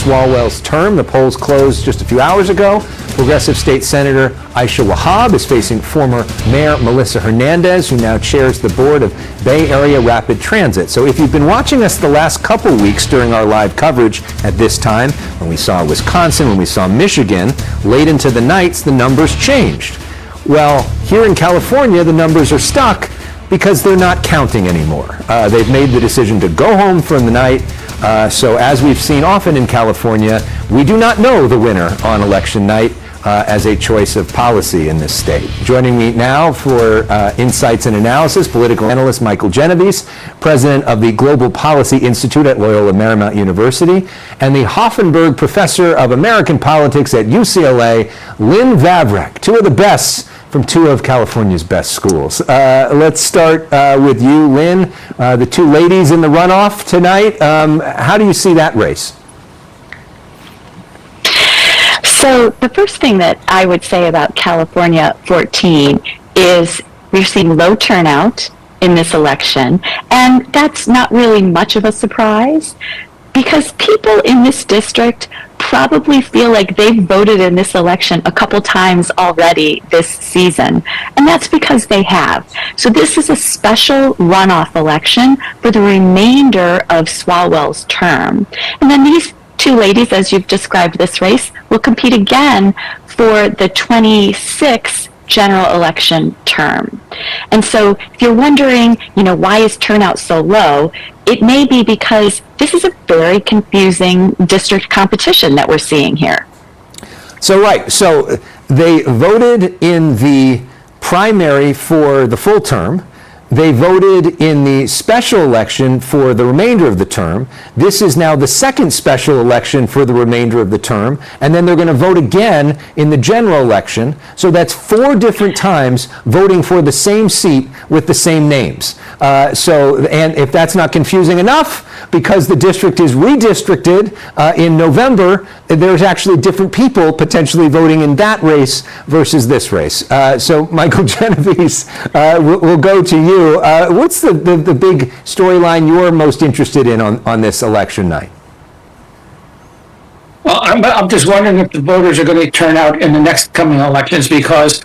Swalwell's term. The polls closed just a few hours ago. Progressive State Senator Aisha Wahab is facing former Mayor Melissa Hernandez, who now chairs the board of Bay Area Rapid Transit. So if you've been watching us the last couple weeks during our live coverage at this time, when we saw Wisconsin, when we saw Michigan, late into the nights, the numbers changed. Well, here in California, the numbers are stuck because they're not counting anymore. They've made the decision to go home for the night. So as we've seen often in California, we do not know the winner on election night as a choice of policy in this state. Joining me now for insights and analysis, political analyst Michael Genovese, president of the Global Policy Institute at Loyola Marymount University, and the Hoffenberg Professor of American Politics at UCLA, Lynn Vavreck, two of the best from two of California's best schools. Let's start with you, Lynn. The two ladies in the runoff tonight. How do you see that race? So the first thing that I would say about California 14 is we're seeing low turnout in this election, and that's not really much of a surprise because people in this district probably feel like they've voted in this election a couple times already this season, and that's because they have. So this is a special runoff election for the remainder of Swalwell's term. And then these two ladies, as you've described this race, will compete again for the 26th general election term. And so if you're wondering, why is turnout so low, it may be because this is a very confusing district competition that we're seeing here. So they voted in the primary for the full term. They voted in the special election for the remainder of the term. This is now the second special election for the remainder of the term, and then they're going to vote again in the general election. So that's 4 different times voting for the same seat with the same names. And if that's not confusing enough, because the district is redistricted in November, there's actually different people potentially voting in that race versus this race. So Michael Genovese, we'll go to you. What's the big storyline you're most interested in on this election night? Well, I'm just wondering if the voters are going to turn out in the next coming elections, because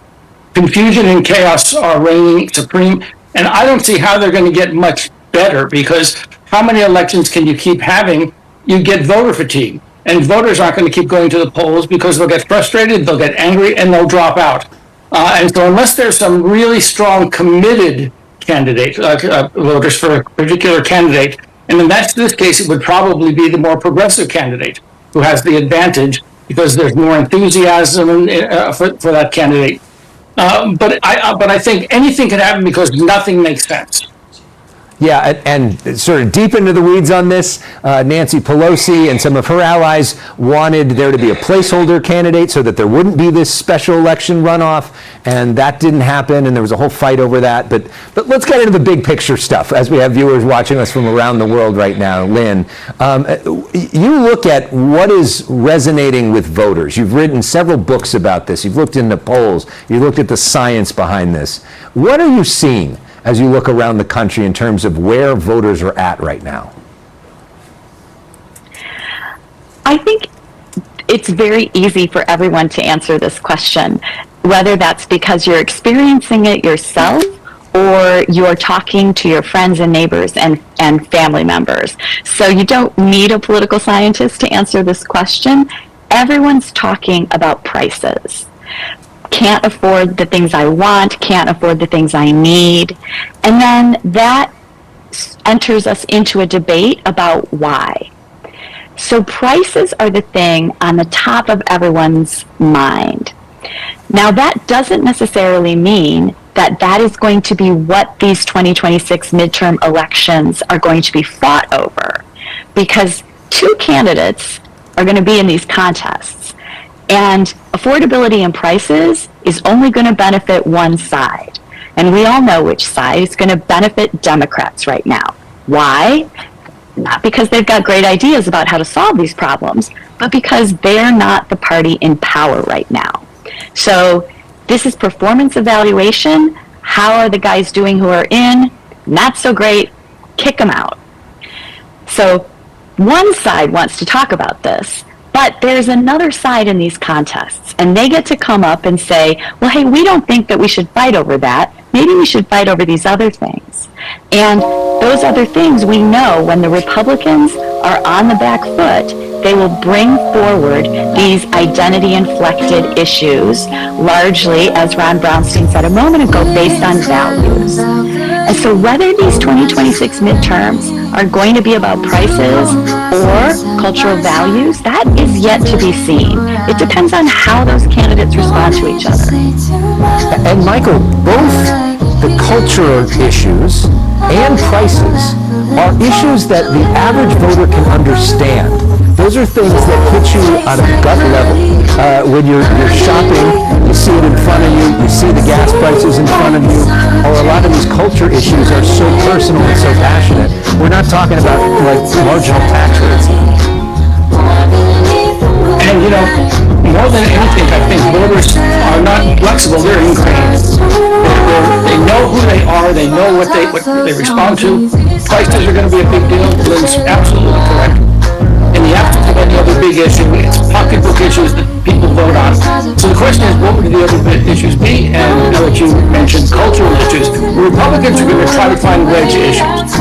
confusion and chaos are reigning supreme, and I don't see how they're going to get much better, because how many elections can you keep having? You get voter fatigue, and voters aren't going to keep going to the polls because they'll get frustrated, they'll get angry, and they'll drop out. And so unless there's some really strong, committed candidate, voters for a particular candidate, and in this case, it would probably be the more progressive candidate who has the advantage because there's more enthusiasm for that candidate. But I think anything can happen because nothing makes sense. Yeah, and sort of deep into the weeds on this, Nancy Pelosi and some of her allies wanted there to be a placeholder candidate so that there wouldn't be this special election runoff, and that didn't happen, and there was a whole fight over that. But let's get into the big picture stuff as we have viewers watching us from around the world right now. Lynn, you look at what is resonating with voters. You've written several books about this. You've looked into polls. You looked at the science behind this. What are you seeing as you look around the country in terms of where voters are at right now? I think it's very easy for everyone to answer this question, whether that's because you're experiencing it yourself or you're talking to your friends and neighbors and family members. So you don't need a political scientist to answer this question. Everyone's talking about prices. Can't afford the things I want, can't afford the things I need. And then that enters us into a debate about why. So prices are the thing on the top of everyone's mind. Now that doesn't necessarily mean that that is going to be what these 2026 midterm elections are going to be fought over, because 2 candidates are going to be in these contests. And affordability and prices is only going to benefit one side. And we all know which side is going to benefit Democrats right now. Why? Not because they've got great ideas about how to solve these problems, but because they're not the party in power right now. So this is performance evaluation. How are the guys doing who are in? Not so great. Kick them out. So one side wants to talk about this, But there's another side in these contests, and they get to come up and say, well, hey, we don't think that we should fight over that. Maybe we should fight over these other things. And those other things, we know when the Republicans are on the back foot, they will bring forward these identity-inflected issues, largely, as Ron Brownstein said a moment ago, based on values. And so whether these 2026 midterms are going to be about prices or cultural values, that is yet to be seen. It depends on how those candidates respond to each other. And Michael, both the cultural issues and prices are issues that the average voter can understand. Those are things that hit you on a gut level. When you're shopping, you see it in front of you, you see the gas prices in front of you, or a lot of these culture issues are so personal and so passionate. We're not talking about like marginal tax rates. And more than anything, I think voters are not flexible, they're ingrained. They know who they are, they know what they respond to. Prices are going to be a big deal. Lynn's absolutely correct. In the absence of any other big issue, it's pocketbook issues that people vote on. So the question is, what would the other big issues be? And now that you mentioned cultural issues, the Republicans are going to try to find wedge issues.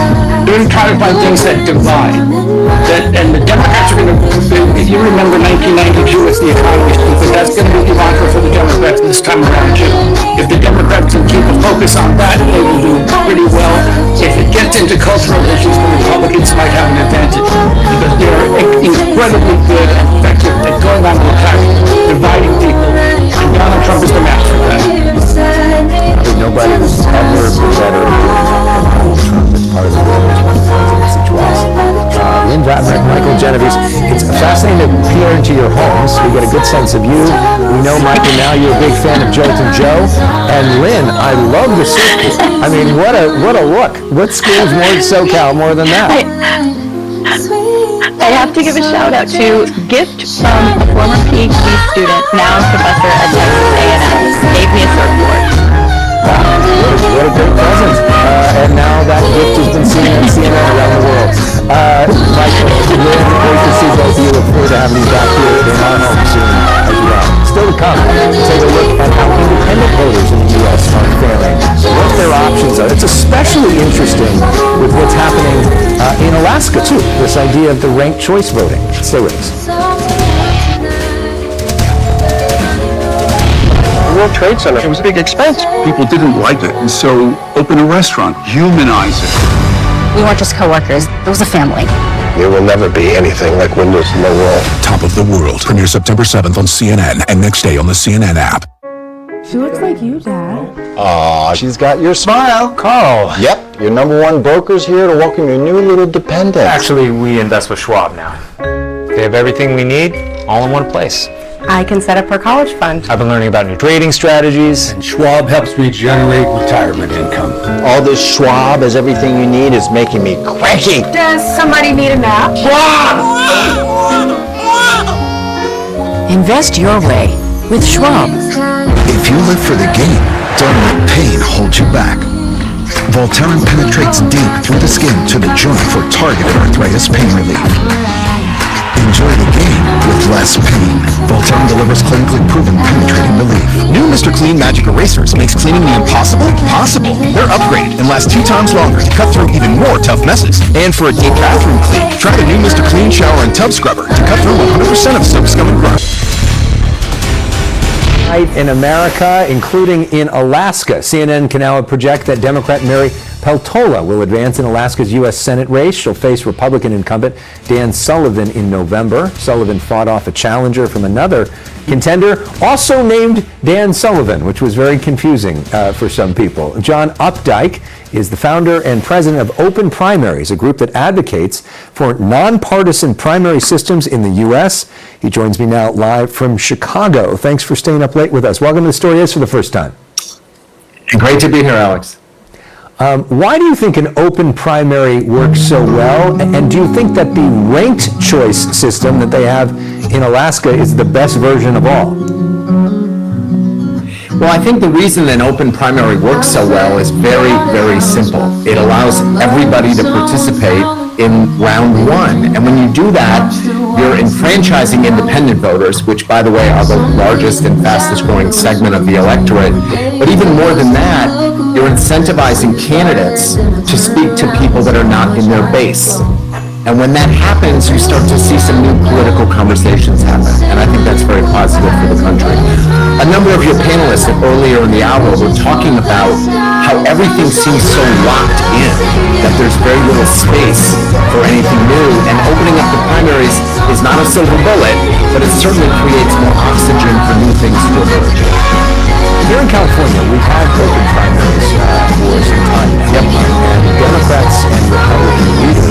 They're going to try to find things that divide. And the Democrats are going to, if you remember 1992, it's the economy, but that's going to be the mantra for the Democrats this time around too. If the Democrats can keep a focus on that, they will do pretty well. If it gets into cultural issues, the Republicans might have an advantage because they are incredibly good and effective at going on the attack, dividing people, and Donald Trump is the master of that. I think nobody was ever better at doing that than Donald Trump as part of the president situation. Lynn Vatmerick, Michael Genovese, it's fascinating to peer into your homes. We get a good sense of you. We know, Michael, now you're a big fan of Joltin' Joe. And Lynn, I love the circus. I mean, what a look. What screams more SoCal more than that? I have to give a shout out to gift from a former PhD student, now a professor at Texas A&M, gave me a surfboard. What a great present. And now that gift has been seen on CNN around the world. Michael, Lynn, great to see both of you. Look forward to having you back here in our home soon as well. Still to come, take a look at how independent voters in the U.S. are faring, what their options are. It's especially interesting with what's happening in Alaska, too, this idea of the ranked choice voting. Stay with us. World Trade Center. It was a big expense. People didn't like it, and so open a restaurant, humanize it. We weren't just coworkers, it was a family. There will never be anything like Windows in the world. Top of the World premieres September 7th on CNN and next day on the CNN app. She looks like you, Dad. Aw, she's got your smile. Carl. Yep, your #1 broker's here to welcome your new little dependent. Actually, we invest with Schwab now. They have everything we need all in one place. I can set up her college fund. I've been learning about new trading strategies. And Schwab helps me generate retirement income. All this Schwab as everything you need is making me cranky. Does somebody need a map? Invest your way with Schwab. If you live for the game, don't let pain hold you back. Voltaren penetrates deep through the skin to the joint for targeted arthritis pain relief. Enjoy the game with less pain. Voltaren delivers clinically proven penetrating relief. New Mr. Clean Magic Erasers makes cleaning the impossible possible. They're upgraded and last 2 times longer to cut through even more tough messes. And for a deep bathroom clean, try the new Mr. Clean Shower and Tub Scrubber to cut through 100% of soap, scum, and grime. In America, including in Alaska, CNN can now project that Democrat Mary Peltola will advance in Alaska's U.S. Senate race. She'll face Republican incumbent Dan Sullivan in November. Sullivan fought off a challenger from another contender, also named Dan Sullivan, which was very confusing for some people. John Updike is the founder and president of Open Primaries, a group that advocates for nonpartisan primary systems in the U.S. He joins me now live from Chicago. Thanks for staying up late with us. Welcome to The Story Is for the first time. Great to be here, Alex. Why do you think an open primary works so well? And do you think that the ranked choice system that they have in Alaska is the best version of all? Well, I think the reason an open primary works so well is very, very simple. It allows everybody to participate in round one. And when you do that, you're enfranchising independent voters, which, by the way, are the largest and fastest growing segment of the electorate. But even more than that, you're incentivizing candidates to speak to people that are not in their base. And when that happens, you start to see some new political conversations happen. And I think that's very positive for the country. A number of your panelists earlier in the hour were talking about how everything seems so locked in, that there's very little space for anything new. And opening up the primaries is not a silver bullet, but it certainly creates more oxygen for new things to emerge. Here in California, we've had open primaries for some time now. And Democrats and Republican leaders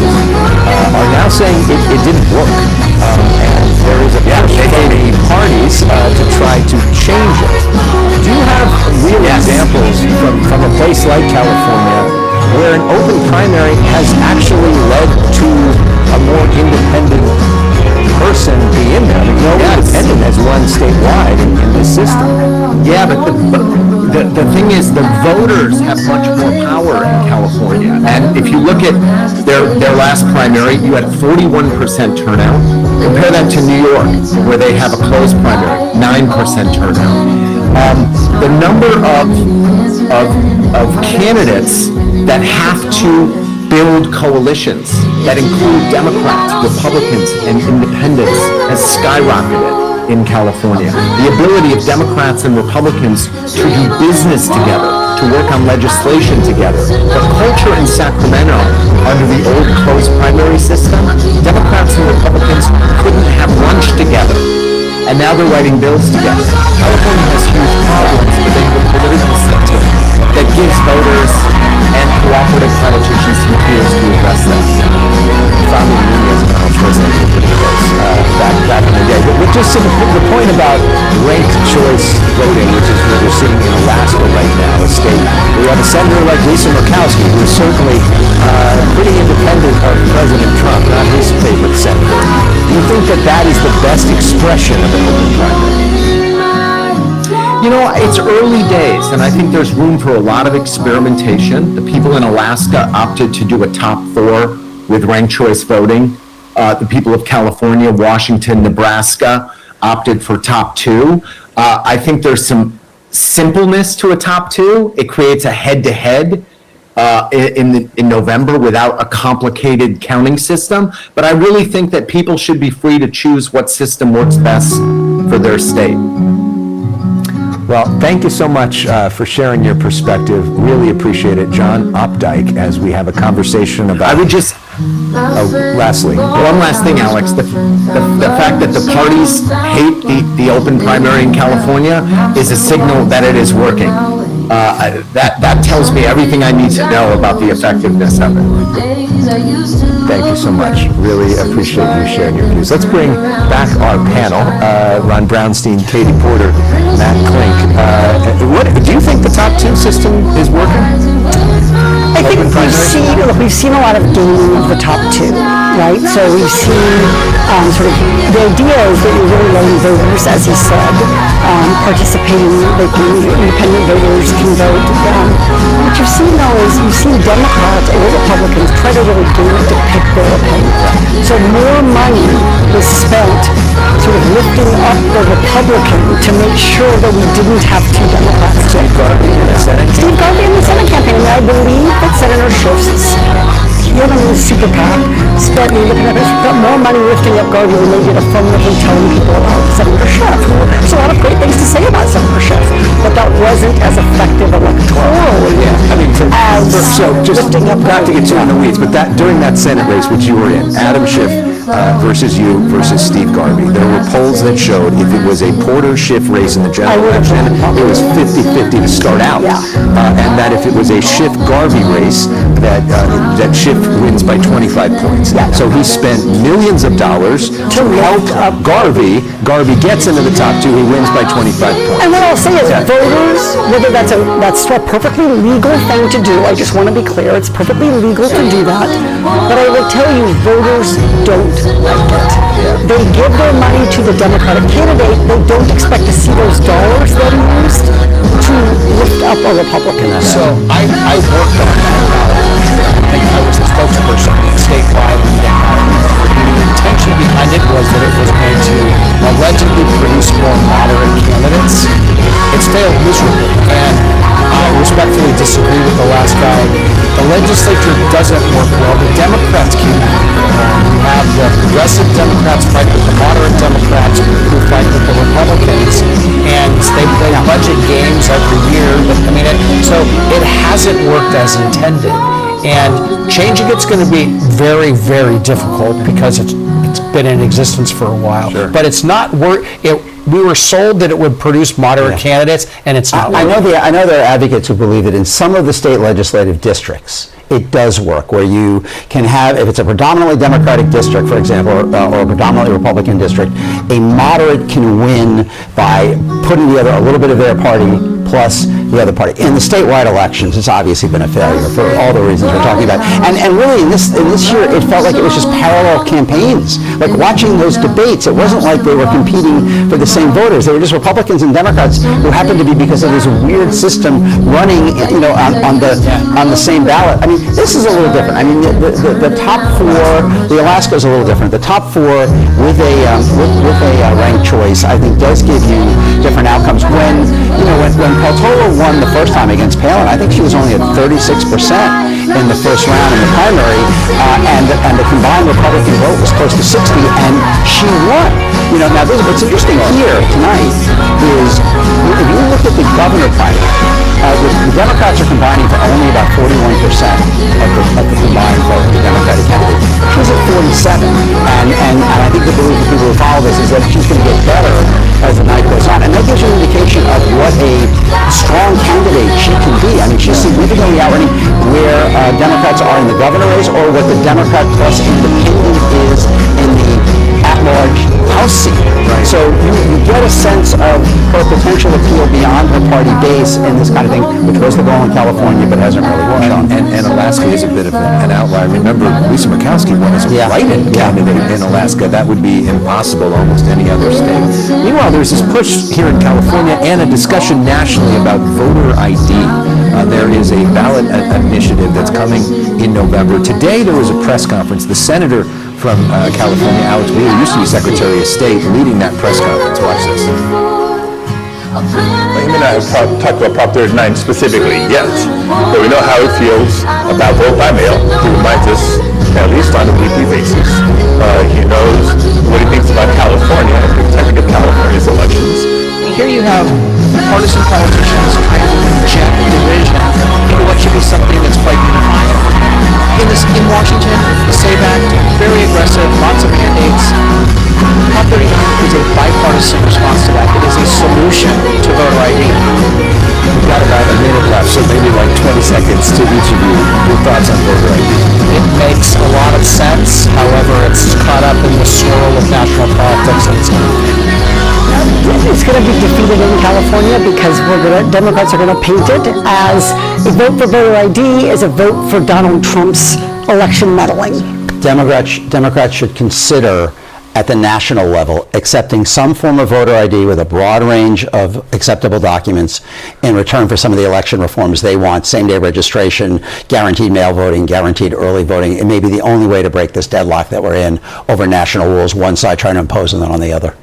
are now saying it didn't work. And there is a push from the parties to try to change it. Do you have real examples from a place like California where an open primary has actually led to a more independent person be in there? I mean, no independent has won statewide in this system. Yeah, but the thing is, the voters have much more power in California. And if you look at their last primary, you had 41% turnout. Compare that to New York, where they have a closed primary, 9% turnout. The number of candidates that have to build coalitions that include Democrats, Republicans, and independents has skyrocketed in California. The ability of Democrats and Republicans to do business together, to work on legislation together. The culture in Sacramento under the old closed primary system, Democrats and Republicans couldn't have lunch together. And now they're writing bills together. California has huge problems, but they have a political system that gives voters and cooperative politicians some tools to address that. Founding me as a Donald President were pretty close back in the day. But just to the point about ranked choice voting, which is what we're seeing in Alaska right now, a state where we have a senator like Lisa Murkowski, who is certainly pretty independent of President Trump, not his favorite senator. Do you think that is the best expression of an open primary? You know, it's early days, and I think there's room for a lot of experimentation. The people in Alaska opted to do a top 4 with ranked choice voting. The people of California, Washington, Nebraska opted for top 2. I think there's some simpleness to a top 2. It creates a head-to-head in November without a complicated counting system. But I really think that people should be free to choose what system works best for their state. Well, thank you so much for sharing your perspective. Really appreciate it, John Opdyke, as we have a conversation about... I would just... lastly. One last thing, Alex. The fact that the parties hate the open primary in California is a signal that it is working. That tells me everything I need to know about the effectiveness of it. Thank you so much. Really appreciate you sharing your views. Let's bring back our panel. Ron Brownstein, Katie Porter, Matt Klink. Do you think the top 2 system is working? I think we've seen a lot of gaming of the top 2, right? So we've seen sort of the idea is that you're really letting voters, as he said, participating. Independent voters can vote. What you've seen though is you've seen Democrats or Republicans try to really game it to pick their opponent. So more money was spent sort of lifting up the Republican to make sure that we didn't have 2 Democrats. Steve Garvey in the Senate campaign. And I believe that Senator Schiff's super PAC spent more money lifting up Garvey than they did affirmatively telling people about Senator Schiff. There's a lot of great things to say about Senator Schiff, but that wasn't as effective electorally as lifting up not to get too in the weeds, but during that Senate race which you were in, Adam Schiff versus you versus Steve Garvey, there were polls that showed if it was a Porter-Schiff race in the general election, it was 50-50 to start out, and that if it was a Schiff-Garvey race, that Schiff wins by 25 points. So he spent millions of dollars to help Garvey. Garvey gets into the top 2, he wins by 25 points. And what I'll say is voters, whether that's a perfectly legal thing to do, I just want to be clear, it's perfectly legal to do that, but I will tell you, voters don't like it. They give their money to the Democratic candidate, they don't expect to see those dollars then used to lift up a Republican. So I worked on that. I was the spokesperson statewide. The intention behind intended was that it was going to allegedly produce more moderate candidates. It's failed miserably, and I respectfully disagree with the last guy. The legislature doesn't work well. The Democrats keep you have the progressive Democrats fight with the moderate Democrats who fight with the Republicans, and they play budget games every year. But I mean, so it hasn't worked as intended. And changing it's going to be very, very difficult because it's been in existence for a while. Sure. But it's not we were sold that it would produce moderate candidates, and it's not. I know there are advocates who believe that in some of the state legislative districts, it does work, where you can have, if it's a predominantly Democratic district, for example, or a predominantly Republican district, a moderate can win by putting together a little bit of their party plus the other party. In the statewide elections, it's obviously been a failure for all the reasons we're talking about. And really, in this year, it felt like it was just parallel campaigns. Like watching those debates, it wasn't like they were competing for the same voters. They were just Republicans and Democrats who happened to be, because of this weird system running, on the same ballot. I mean, this is a little different. I mean, the top four, the Alaska is a little different. The top four with a ranked choice, I think, does give you different outcomes. When Peltola won the first time against Palin, I think she was only at 36% in the first round in the primary, and the combined Republican vote was close to 60, and she won. Now what's interesting here tonight is if you look at the governor primary, the Democrats are combining for only about 41% of the combined vote of the Democratic candidate. She's at 47, and I think the belief of people who follow this is that she's going to get better as the night goes on, and that gives you an indication of what a strong candidate she can be. I mean, she's significantly outrunning where Democrats are in the governor race, or what the Democrat plus independent is in the at-large House seat. Right. So you get a sense of her potential appeal beyond her party base in this kind of thing, which was the goal in California, but hasn't really worked on. And Alaska is a bit of an outlier. Remember, Lisa Murkowski won as a write-in candidate in Alaska. That would be impossible almost any other state. Meanwhile, there's this push here in California and a discussion nationally about voter ID. There is a ballot initiative that's coming in November. Today, there was a press conference. The senator from California, Alex Michaelson, used to be Secretary of State, leading that press conference. Watch this. He may not have talked about Prop 39 specifically yet, but we know how he feels about vote by mail. He reminds us at least on a weekly basis. He knows what he thinks about California and the integrity of California's elections. Here you have partisan politicians trying to inject division into what should be something that's quite unified. In Washington, the SAVE Act, very aggressive, lots of mandates. Prop 39 is a bipartisan response to that. It is a solution to voter ID. We've got about a minute left, so maybe like 20 seconds to each of you. Your thoughts on voter ID? It makes a lot of sense. However, it's caught up in the swirl of national politics, and it's going to be defeated in California because Democrats are going to paint it as a vote for voter ID is a vote for Donald Trump's election meddling. Democrats should consider at the national level accepting some form of voter ID with a broad range of acceptable documents in return for some of the election reforms they want: same-day registration, guaranteed mail voting, guaranteed early voting. It may be the only way to break this deadlock that we're in over national rules, one side trying to impose them on the other.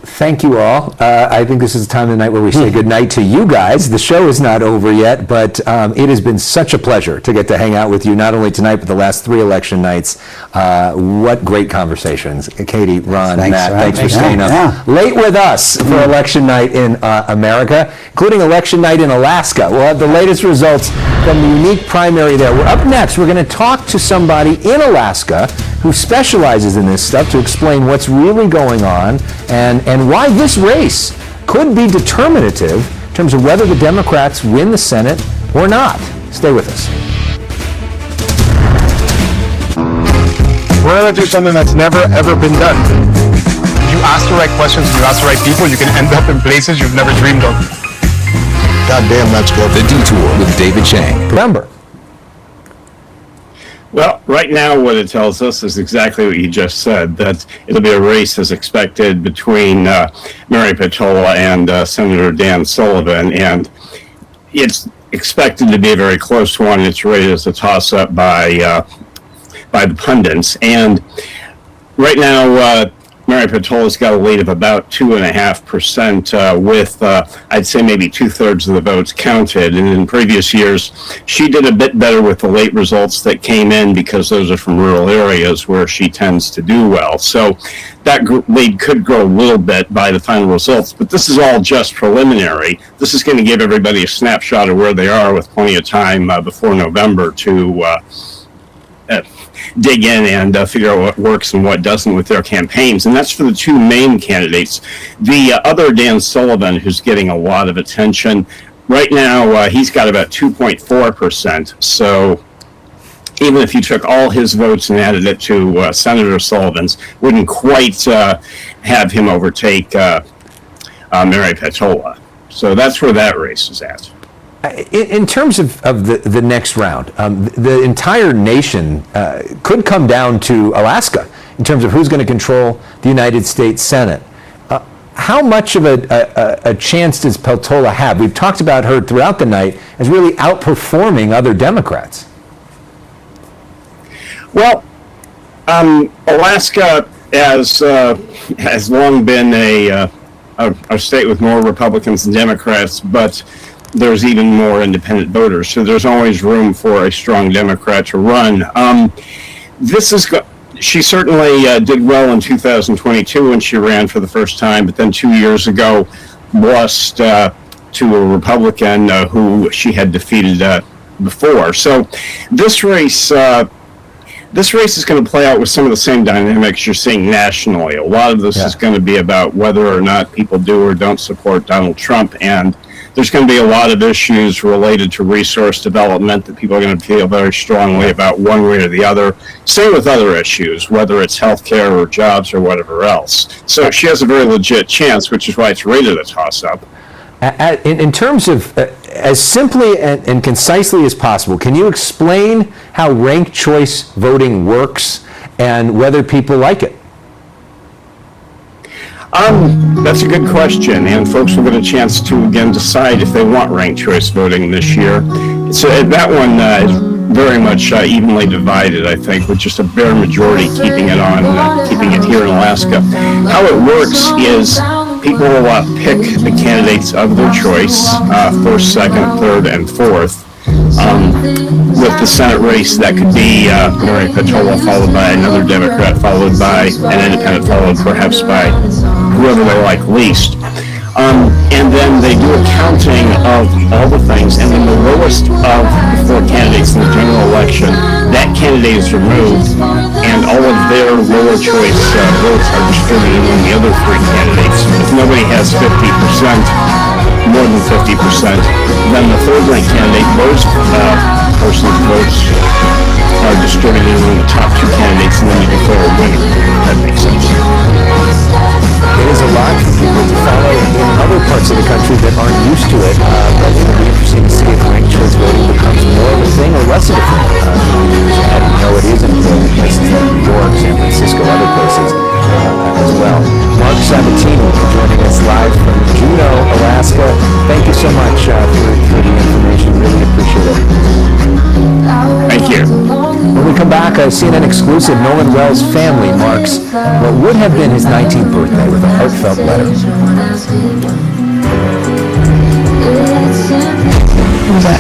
Thank you all. I think this is the time of the night where we say goodnight to you guys. The show is not over yet, but it has been such a pleasure to get to hang out with you, not only tonight, but the last 3 election nights. What great conversations. Katie, Ron, Matt, thanks for staying up late with us for election night in America, including election night in Alaska. We'll have the latest results from the unique primary there. We're up next. We're going to talk to somebody in Alaska who specializes in this stuff to explain what's really going on and why this race could be determinative in terms of whether the Democrats win the Senate or not. Stay with us. We're going to do something that's never, ever been done. If you ask the right questions, you ask the right people, you can end up in places you've never dreamed of. Goddamn, let's go. The Detour with David Chang. Remember. Well, right now what it tells us is exactly what you just said, that it'll be a race as expected between Mary Peltola and Senator Dan Sullivan, and it's expected to be a very close one. It's rated as a toss-up by the pundits. And right now, Mary Petola's got a lead of about 2.5%, with I'd say maybe 2/3 of the votes counted. And in previous years, she did a bit better with the late results that came in because those are from rural areas where she tends to do well. So that lead could grow a little bit by the final results. But this is all just preliminary. This is going to give everybody a snapshot of where they are with plenty of time before November to dig in and figure out what works and what doesn't with their campaigns. And that's for the two main candidates. The other, Dan Sullivan, who's getting a lot of attention, right now he's got about 2.4%. So even if you took all his votes and added it to Senator Sullivan's, wouldn't quite have him overtake Mary Petola. So that's where that race is at. In terms of the next round, the entire nation could come down to Alaska in terms of who's going to control the United States Senate. How much of a chance does Peltola have? We've talked about her throughout the night as really outperforming other Democrats. Well, Alaska has long been a state with more Republicans than Democrats, but there's even more independent voters, so there's always room for a strong Democrat to run. She certainly did well in 2022 when she ran for the first time, but then 2 years ago lost to a Republican who she had defeated before. So this race is going to play out with some of the same dynamics you're seeing nationally. A lot of this is going to be about whether or not people do or don't support Donald Trump, and there's going to be a lot of issues related to resource development that people are going to feel very strongly about one way or the other. Same with other issues, whether it's healthcare or jobs or whatever else. So she has a very legit chance, which is why it's rated a toss-up. In terms of, as simply and concisely as possible, can you explain how ranked choice voting works and whether people like it? That's a good question, and folks will get a chance to again decide if they want ranked choice voting this year. So that one is very much evenly divided, I think, with just a bare majority keeping it here in Alaska. How it works is people will pick the candidates of their choice, first, second, third, and fourth. With the Senate race, that could be Mary Petola, followed by another Democrat, followed by an independent, followed perhaps by whoever they like least. And then they do a counting of all the things, and then the lowest of the four candidates in the general election, that candidate is removed, and all of their lower choice votes are distributed among the other three candidates. If nobody has 50%, more than 50%, then the third-ranked candidate, those person's votes are distributed among the top two candidates, and then you declare a winner. That makes sense. It is a lot for people to follow in other parts of the country that aren't used to it, but it'll be interesting to see if ranked choice voting becomes more of a thing or less of a thing in the years ahead. We know it is important in places like New York, San Francisco, other places as well. Mark Sabatini joining us live from Juneau, Alaska. Thank you so much for the information. Really appreciate it. Thank you. When we come back, a CNN exclusive, Nolan Wells' family marks what would have been his 19th birthday with a heartfelt letter. What was that?